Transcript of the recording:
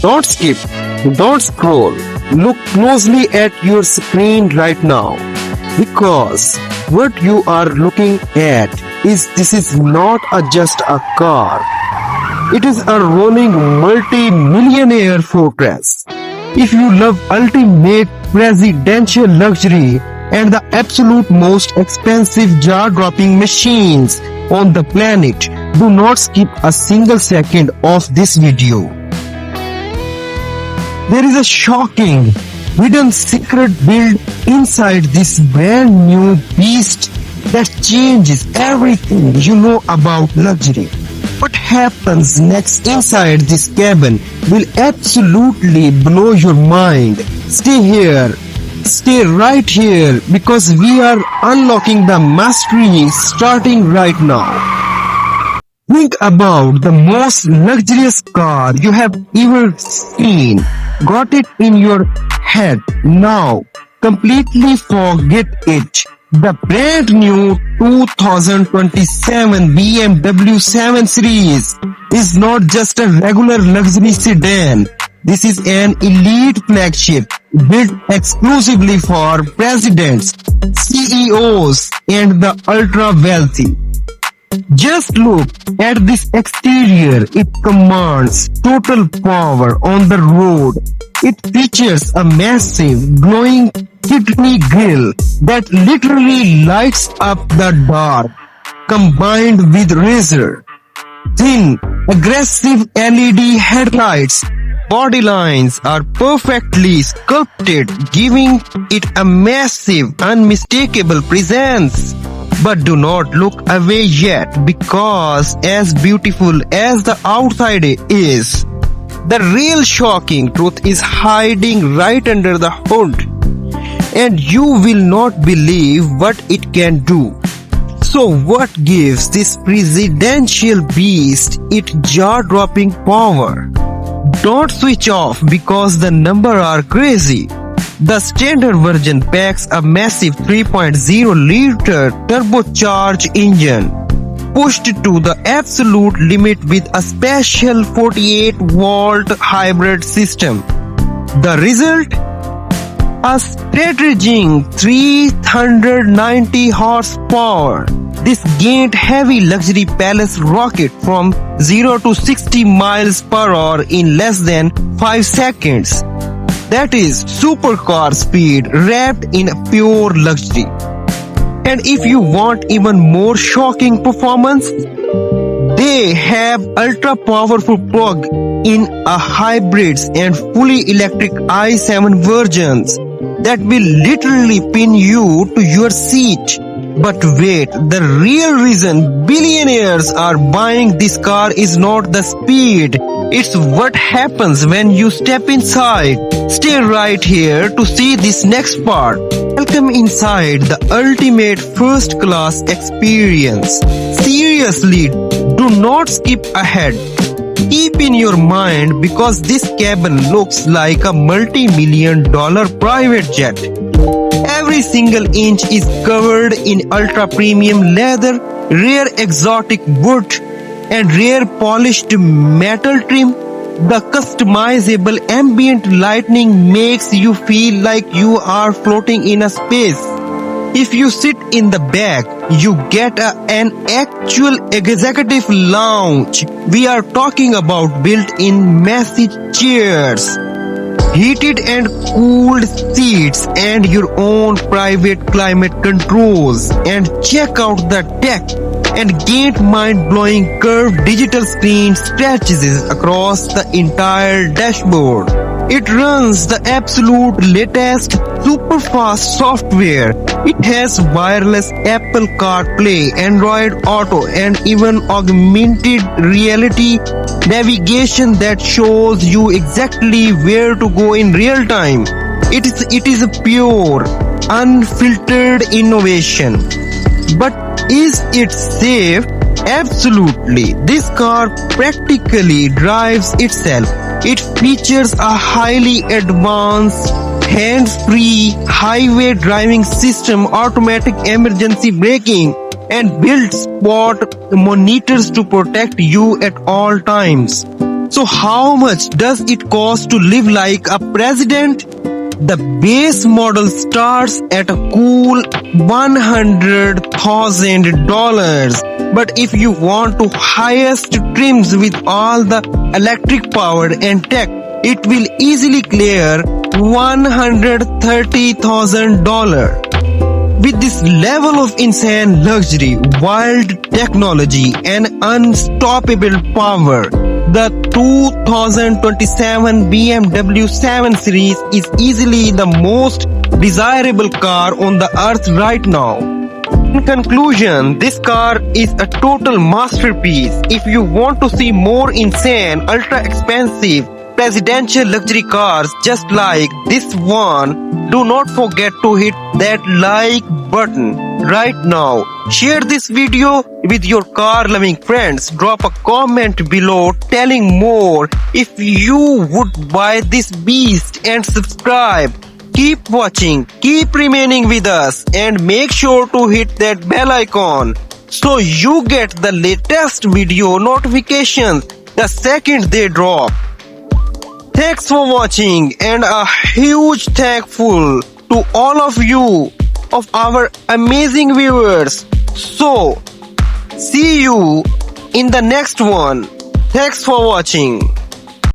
Don't skip, don't scroll. Look closely at your screen right now, because what you are looking at is not just a car. It is a rolling multi-millionaire fortress. If you love ultimate presidential luxury and the absolute most expensive jaw-dropping machines on the planet, do not skip a single second of this video. There is a shocking, hidden secret built inside this brand new beast that changes everything you know about luxury. What happens next inside this cabin will absolutely blow your mind. Stay right here, because we are unlocking the mystery starting right now. Think about the most luxurious car you have ever seen. Got it in your head now. Completely forget it. The brand new 2027 BMW 7 Series is not just a regular luxury sedan. This is an elite flagship built exclusively for presidents, CEOs, and the ultra-wealthy. Just look at this exterior. It commands total power on the road. It features a massive glowing kidney grille that literally lights up the dark, combined with razor thin, aggressive LED headlights. Body lines are perfectly sculpted, giving it a massive, unmistakable presence. But do not look away yet, because as beautiful as the outside is, the real shocking truth is hiding right under the hood. And you will not believe what it can do. So what gives this presidential beast its jaw-dropping power? Don't switch off because the numbers are crazy. The standard version packs a massive 3.0-liter turbocharged engine, pushed to the absolute limit with a special 48-volt hybrid system. The result? A staggering 390 horsepower. This gained heavy luxury palace rocket from 0 to 60 miles per hour in less than 5 seconds. That is supercar speed wrapped in pure luxury. And if you want even more shocking performance, they have ultra-powerful plug-in hybrids and fully electric i7 versions that will literally pin you to your seat. But wait, the real reason billionaires are buying this car is not the speed. It's what happens when you step inside. Stay right here to see this next part. Welcome inside the ultimate first-class experience. Seriously, do not skip ahead. Keep in your mind, because this cabin looks like a multi-million-dollar private jet. Every single inch is covered in ultra-premium leather, rare exotic wood, and rare polished metal trim. The customizable ambient lighting makes you feel like you are floating in a space. If you sit in the back, you get an actual executive lounge. We are talking about built-in massive chairs, heated and cooled seats, and your own private climate controls. And check out the tech. And gained mind-blowing curved digital screen stretches across the entire dashboard. It runs the absolute latest super fast software. It has wireless Apple CarPlay, Android Auto, and even augmented reality navigation that shows you exactly where to go in real time. It is a pure, unfiltered innovation. But is it safe? Absolutely. This car practically drives itself. It features a highly advanced hands-free highway driving system, automatic emergency braking, and built spot monitors to protect you at all times. So how much does it cost to live like a president? The base model starts at a cool $100,000. But if you want to highest trims with all the electric power and tech, it will easily clear $130,000. With this level of insane luxury, wild technology and unstoppable power, the 2027 BMW 7 Series is easily the most desirable car on the earth right now. In conclusion, this car is a total masterpiece. If you want to see more insane, ultra-expensive, presidential luxury cars just like this one, do not forget to hit that like button right now. Share this video with your car-loving friends. Drop a comment below telling more if you would buy this beast, and subscribe. Keep watching, keep remaining with us, and make sure to hit that bell icon so you get the latest video notifications the second they drop. Thanks for watching, and a huge thankful to all of you, of our amazing viewers. So, see you in the next one. Thanks for watching.